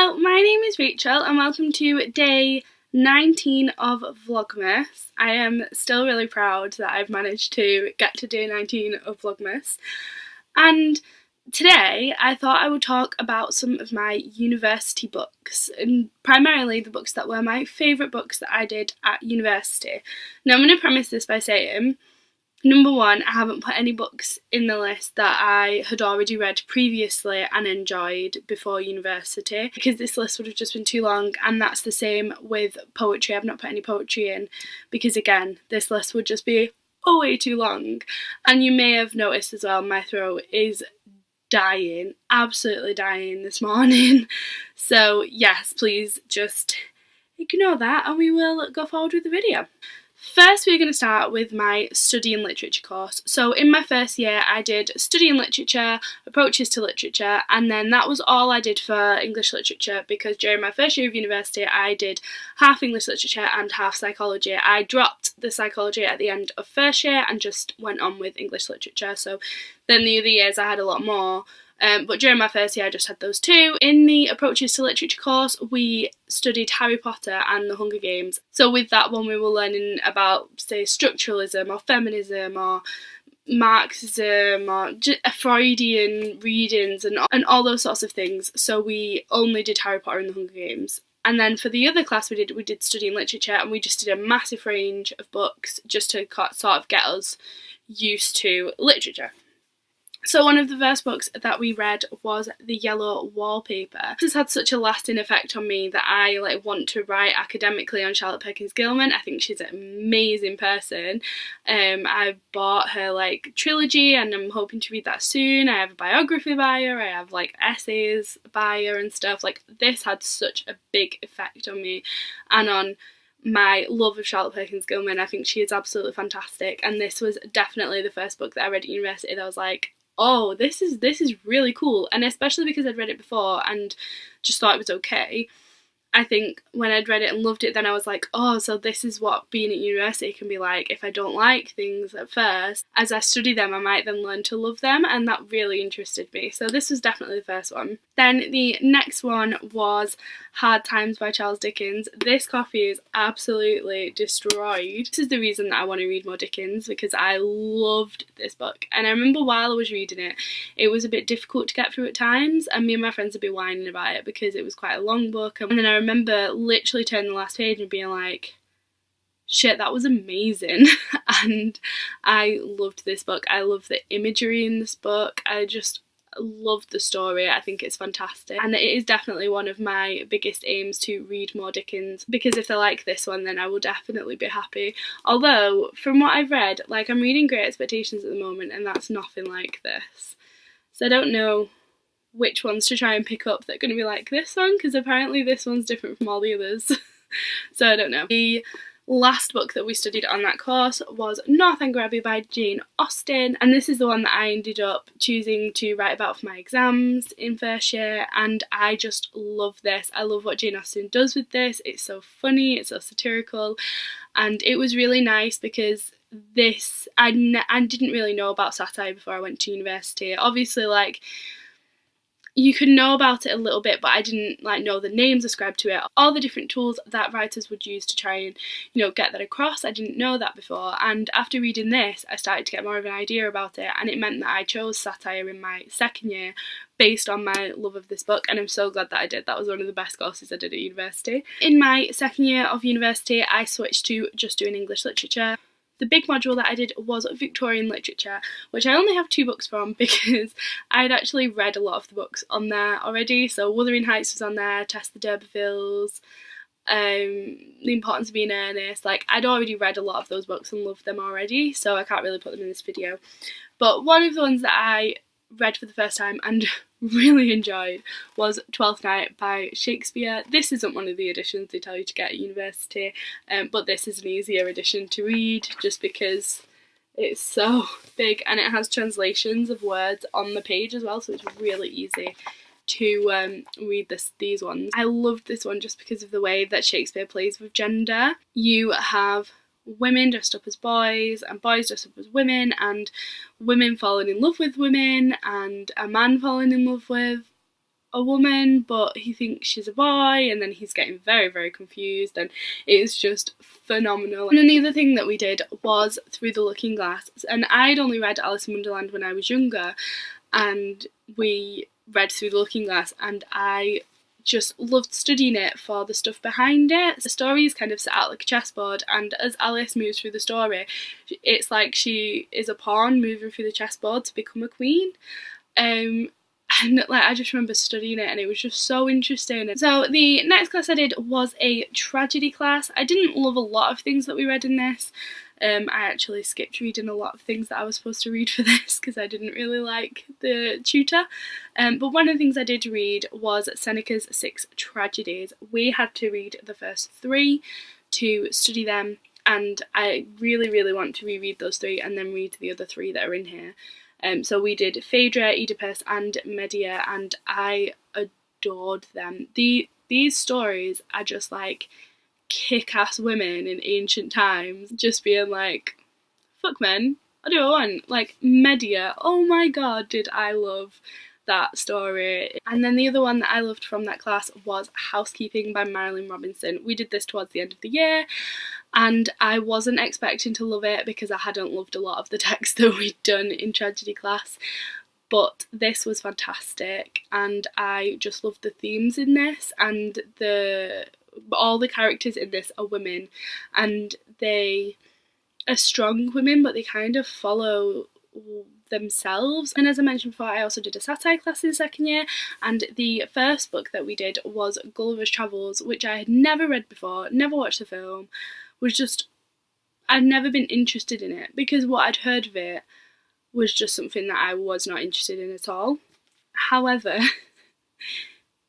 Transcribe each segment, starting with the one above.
So my name is Rachel and welcome to day 19 of Vlogmas. I am still really proud that I've managed to get to day 19 of Vlogmas, and today I thought I would talk about some of my university books, and primarily the books that were my favourite books that I did at university. Now I'm going to premise this by saying, number one, I haven't put any books in the list that I had already read previously and enjoyed before university, because this list would have just been too long, and that's the same with poetry. I've not put any poetry in because, again, this list would just be way too long. And you may have noticed as well, my throat is dying, absolutely dying this morning. So yes, please just ignore that and we will go forward with the video. First, we're going to start with my study in literature course. So in my first year I did study in literature, approaches to literature, and then that was all I did for English literature, because during my first year of university I did half English literature and half psychology. I dropped the psychology at the end of first year and just went on with English literature, so then the other years I had a lot more. But during my first year I just had those two. In the Approaches to Literature course we studied Harry Potter and the Hunger Games. So with that one we were learning about, say, structuralism or feminism or Marxism or Freudian readings and all those sorts of things. So we only did Harry Potter and the Hunger Games. And then for the other class we did study in literature, and we just did a massive range of books just to sort of get us used to literature. So one of the first books that we read was The Yellow Wallpaper. This has had such a lasting effect on me that I want to write academically on Charlotte Perkins Gilman. I think she's an amazing person. I bought her trilogy and I'm hoping to read that soon. I have a biography by her, I have essays by her and stuff. This had such a big effect on me and on my love of Charlotte Perkins Gilman. I think she is absolutely fantastic, and this was definitely the first book that I read at university that I was like, oh, this is really cool. And especially because I'd read it before and just thought it was okay, I think when I'd read it and loved it, then I was like, oh, so this is what being at university can be like. If I don't like things at first, as I study them I might then learn to love them, and that really interested me. So this was definitely the first one. Then the next one was Hard Times by Charles Dickens. This copy is absolutely destroyed. This is the reason that I want to read more Dickens, because I loved this book, and I remember while I was reading it, it was a bit difficult to get through at times, and me and my friends would be whining about it because it was quite a long book. And then I remember literally turning the last page and being like, shit, that was amazing. And I loved this book. I love the imagery in this book. I just loved the story. I think it's fantastic, and it is definitely one of my biggest aims to read more Dickens, because if they're like this one then I will definitely be happy. Although from what I've read, I'm reading Great Expectations at the moment and that's nothing like this, so I don't know which ones to try and pick up that are going to be like this one, because apparently this one's different from all the others. So I don't know. The last book that we studied on that course was Northanger Abbey by Jane Austen, and this is the one that I ended up choosing to write about for my exams in first year, and I just love this. I love what Jane Austen does with this. It's so funny, it's so satirical, and it was really nice because this, I didn't really know about satire before I went to university. Obviously you could know about it a little bit, but I didn't know the names ascribed to it, all the different tools that writers would use to try and get that across. I didn't know that before, and after reading this I started to get more of an idea about it, and it meant that I chose satire in my second year based on my love of this book, and I'm so glad that I did. That was one of the best courses I did at university. In my second year of university I switched to just doing English literature. The big module that I did was Victorian literature, which I only have 2 books from because I'd actually read a lot of the books on there already. So Wuthering Heights was on there, Tess the D'Urbervilles, The Importance of Being Earnest. I'd already read a lot of those books and loved them already, so I can't really put them in this video. But one of the ones that I read for the first time and really enjoyed was Twelfth Night by Shakespeare. This isn't one of the editions they tell you to get at university, but this is an easier edition to read just because it's so big, and it has translations of words on the page as well, so it's really easy to read these ones. I loved this one just because of the way that Shakespeare plays with gender. You have women dressed up as boys and boys dressed up as women, and women falling in love with women, and a man falling in love with a woman but he thinks she's a boy, and then he's getting very, very confused, and it's just phenomenal. And then the other thing that we did was Through the Looking Glass, and I'd only read Alice in Wonderland when I was younger, and we read Through the Looking Glass, and I just loved studying it for the stuff behind it. The story is kind of set out like a chessboard, and as Alice moves through the story, it's like she is a pawn moving through the chessboard to become a queen. And like I just remember studying it, and it was just so interesting. So the next class I did was a tragedy class. I didn't love a lot of things that we read in this. I actually skipped reading a lot of things that I was supposed to read for this because I didn't really like the tutor. But one of the things I did read was Seneca's 6 Tragedies. We had to read the first 3 to study them, and I really, really want to reread those 3 and then read the other 3 that are in here. So we did Phaedra, Oedipus and Medea, and I adored them. These stories are just like kick-ass women in ancient times just being like, fuck men, I do what I want. Like Medea, oh my god, did I love that story. And then the other one that I loved from that class was Housekeeping by Marilyn Robinson. We did this towards the end of the year, and I wasn't expecting to love it because I hadn't loved a lot of the text that we'd done in tragedy class, but this was fantastic, and I just loved the themes in this, and all the characters in this are women, and they are strong women, but they kind of follow themselves. And as I mentioned before, I also did a satire class in second year, and the first book that we did was Gulliver's Travels, which I had never read before, never watched the film, I'd never been interested in it because what I'd heard of it was just something that I was not interested in at all. However,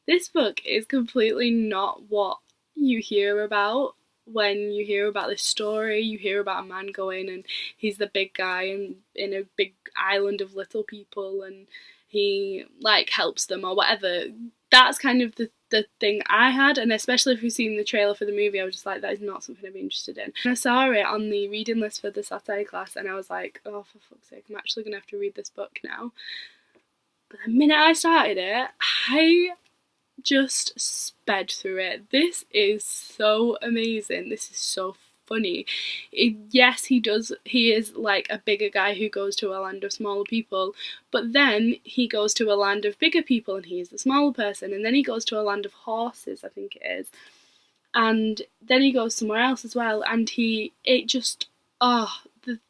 this book is completely not what you hear about when you hear about this story. You hear about a man going and he's the big guy and in a big island of little people, and he like helps them or whatever. That's kind of the thing I had, and especially if you've seen the trailer for the movie, I was just like, that is not something I'd be interested in. And I saw it on the reading list for the satire class, and I was like, oh, for fuck's sake, I'm actually going to have to read this book now. But the minute I started it, I just sped through it. This is so amazing. This is so funny. Yes, he is like a bigger guy who goes to a land of smaller people, but then he goes to a land of bigger people and he's the smaller person, and then he goes to a land of horses, I think it is, and then he goes somewhere else as well, and the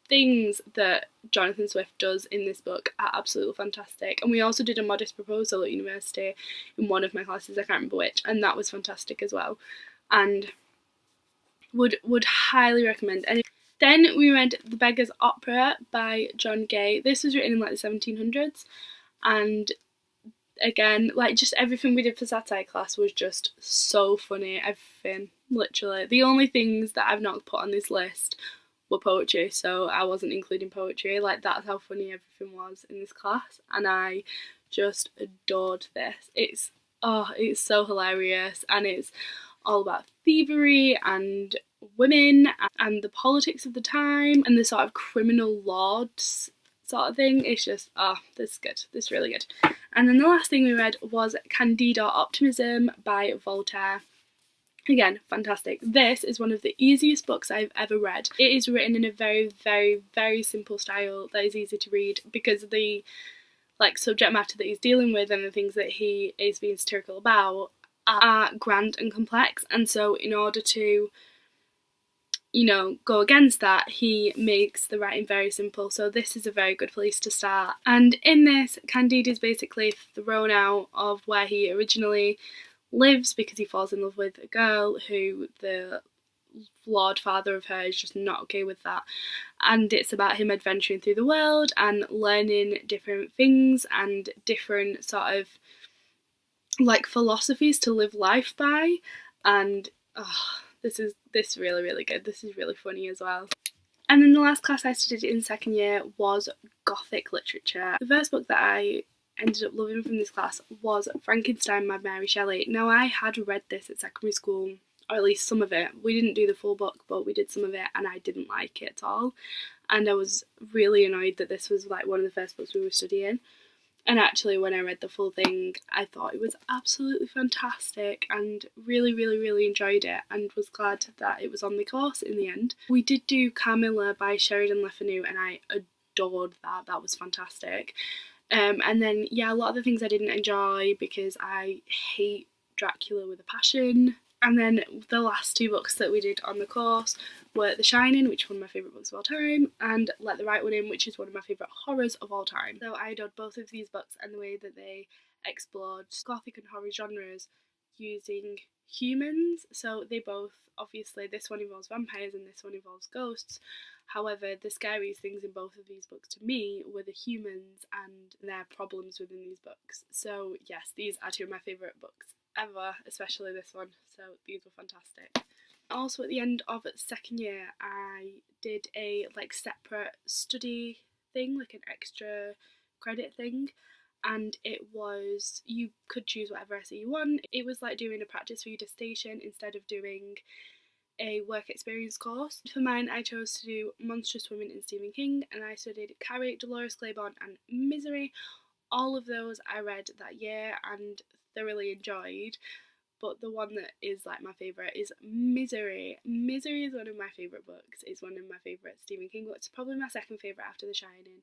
things that Jonathan Swift does in this book are absolutely fantastic. And we also did a modest proposal at university in one of my classes, I can't remember which, and that was fantastic as well, and would highly recommend. And then we read The Beggar's Opera by John Gay. This was written in like the 1700s, and again, like just everything we did for satire class was just so funny. Everything, literally. The only things that I've not put on this list were poetry, so I wasn't including poetry. Like, that's how funny everything was in this class, and I just adored this. It's so hilarious, and it's all about thievery and women and the politics of the time and the sort of criminal lords sort of thing. It's just, this is good. This is really good. And then the last thing we read was Candide or Optimism by Voltaire. Again, fantastic. This is one of the easiest books I've ever read. It is written in a very, very, very simple style that is easy to read because the subject matter that he's dealing with and the things that he is being satirical about are grand and complex, and so in order to, go against that, he makes the writing very simple. So this is a very good place to start. And in this, Candide is basically thrown out of where he originally lives because he falls in love with a girl who the lord father of her is just not okay with that, and it's about him adventuring through the world and learning different things and different sort of philosophies to live life by. And this is really, really good. This is really funny as well. And then the last class I studied in second year was Gothic literature. The first book that I ended up loving from this class was Frankenstein by Mary Shelley. Now, I had read this at secondary school, or at least some of it. We didn't do the full book, but we did some of it, and I didn't like it at all. And I was really annoyed that this was one of the first books we were studying. And actually, when I read the full thing, I thought it was absolutely fantastic and really, really, really enjoyed it and was glad that it was on the course in the end. We did do Carmilla by Sheridan Le Fanu and I adored that. That was fantastic. And then, yeah, a lot of the things I didn't enjoy because I hate Dracula with a passion. And then the last two books that we did on the course were The Shining, which is one of my favourite books of all time, and Let the Right One In, which is one of my favourite horrors of all time. So I adored both of these books and the way that they explored gothic and horror genres using humans. So they both, obviously, this one involves vampires and this one involves ghosts. However, the scariest things in both of these books to me were the humans and their problems within these books. So yes, these are two of my favourite books ever, especially this one. So these were fantastic. Also at the end of second year, I did a separate study thing, like an extra credit thing, and it was, you could choose whatever essay you want. It was like doing a practice for your dissertation instead of doing a work experience course. For mine, I chose to do Monstrous Women in Stephen King, and I studied Carrie, Dolores Claiborne, and Misery. All of those I read that year and thoroughly enjoyed, but the one that is like my favourite is Misery. Misery is one of my favourite books. It's one of my favourite Stephen King books. Probably my second favourite after The Shining.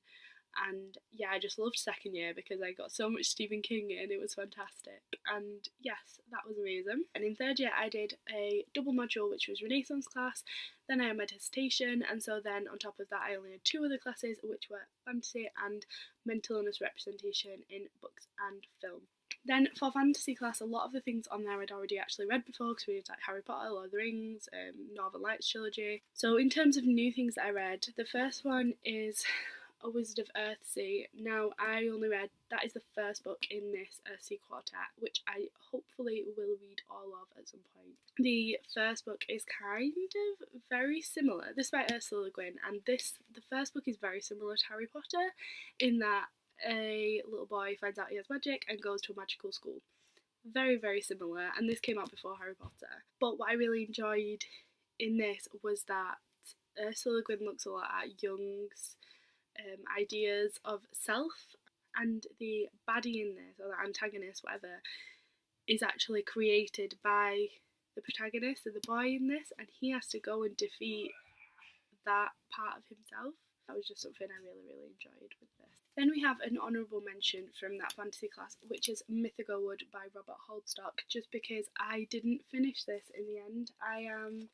And yeah, I just loved second year because I got so much Stephen King in. It was fantastic. And yes, that was amazing. And in third year, I did a double module, which was Renaissance class. Then I had my dissertation, and so then on top of that, I only had two other classes, which were fantasy and mental illness representation in books and film. Then for fantasy class, a lot of the things on there I'd already actually read before, because we did like Harry Potter, Lord of the Rings, Northern Lights trilogy. So in terms of new things that I read, the first one is A Wizard of Earthsea. Now, I only read, that is the first book in this Earthsea quartet, which I hopefully will read all of at some point. The first book is kind of very similar. This is by Ursula Le Guin, and the first book is very similar to Harry Potter in that a little boy finds out he has magic and goes to a magical school. Very, very similar, and this came out before Harry Potter. But what I really enjoyed in this was that Ursula Le Guin looks a lot at Jung's ideas of self, and the baddie in this, or the antagonist, whatever, is actually created by the protagonist, so the boy in this, and he has to go and defeat that part of himself. That was just something I really, really enjoyed with this. Then we have an honourable mention from that fantasy class, which is Mythical Wood by Robert Holdstock, just because I didn't finish this in the end. I am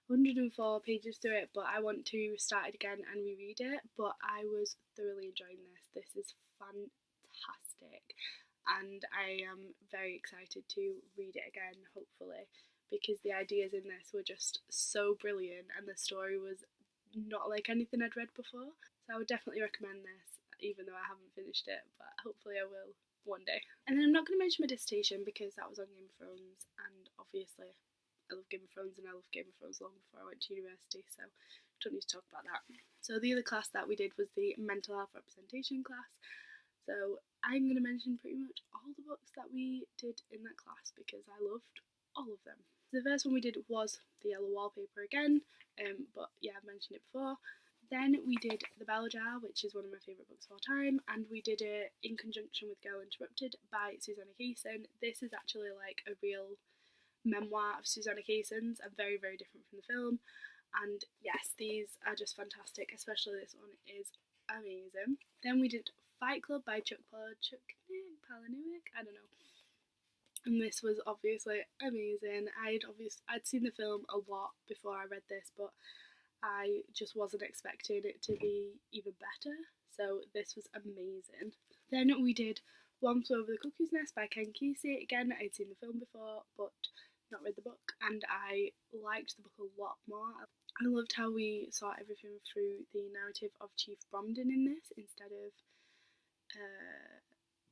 104 pages through it, but I want to start it again and reread it, but I was thoroughly enjoying this. This is fantastic, and I am very excited to read it again, hopefully, because the ideas in this were just so brilliant and the story was not like anything I'd read before. So I would definitely recommend this, even though I haven't finished it, but hopefully I will one day. And then I'm not going to mention my dissertation because that was on Game of Thrones, and obviously I love Game of Thrones and I love Game of Thrones long before I went to university, so I don't need to talk about that. So the other class that we did was the mental health representation class. So I'm going to mention pretty much all the books that we did in that class because I loved all of them. The first one we did was The Yellow Wallpaper again, but yeah, I've mentioned it before. Then we did The Bell Jar, which is one of my favourite books of all time, and we did it in conjunction with Girl Interrupted by Susanna Kaysen. This is actually like a real memoir of Susanna Kaysen's, and very, very different from the film. And yes, these are just fantastic, especially this one is amazing. Then we did Fight Club by Chuck Palahniuk, I don't know. And this was obviously amazing. I'd seen the film a lot before I read this, but I just wasn't expecting it to be even better. So this was amazing. Then we did One Flew Over the Cuckoo's Nest by Ken Kesey. Again, I'd seen the film before, but not read the book, and I liked the book a lot more. I loved how we saw everything through the narrative of Chief Bromden in this instead of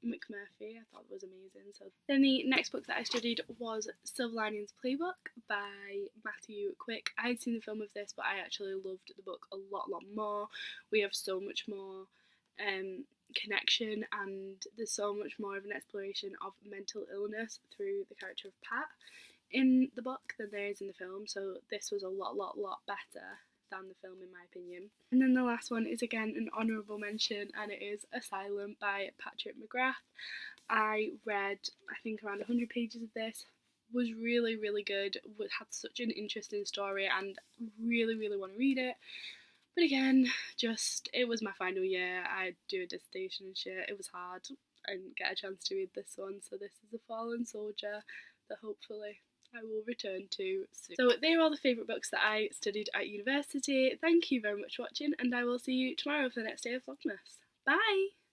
McMurphy. I thought it was amazing. So then the next book that I studied was Silver Linings Playbook by Matthew Quick. I had seen the film of this, but I actually loved the book a lot more. We have so much more connection, and there's so much more of an exploration of mental illness through the character of Pat in the book than there is in the film, so this was a lot better than the film in my opinion. And then the last one is again an honourable mention, and it is Asylum by Patrick McGrath. I read I think around 100 pages of this, was really good, had such an interesting story and really want to read it. But again, just it was my final year, I'd do a dissertation and shit, it was hard. I didn't get a chance to read this one, so this is a fallen soldier that hopefully I will return to soon. So they are all the favourite books that I studied at university. Thank you very much for watching, and I will see you tomorrow for the next day of Vlogmas. Bye!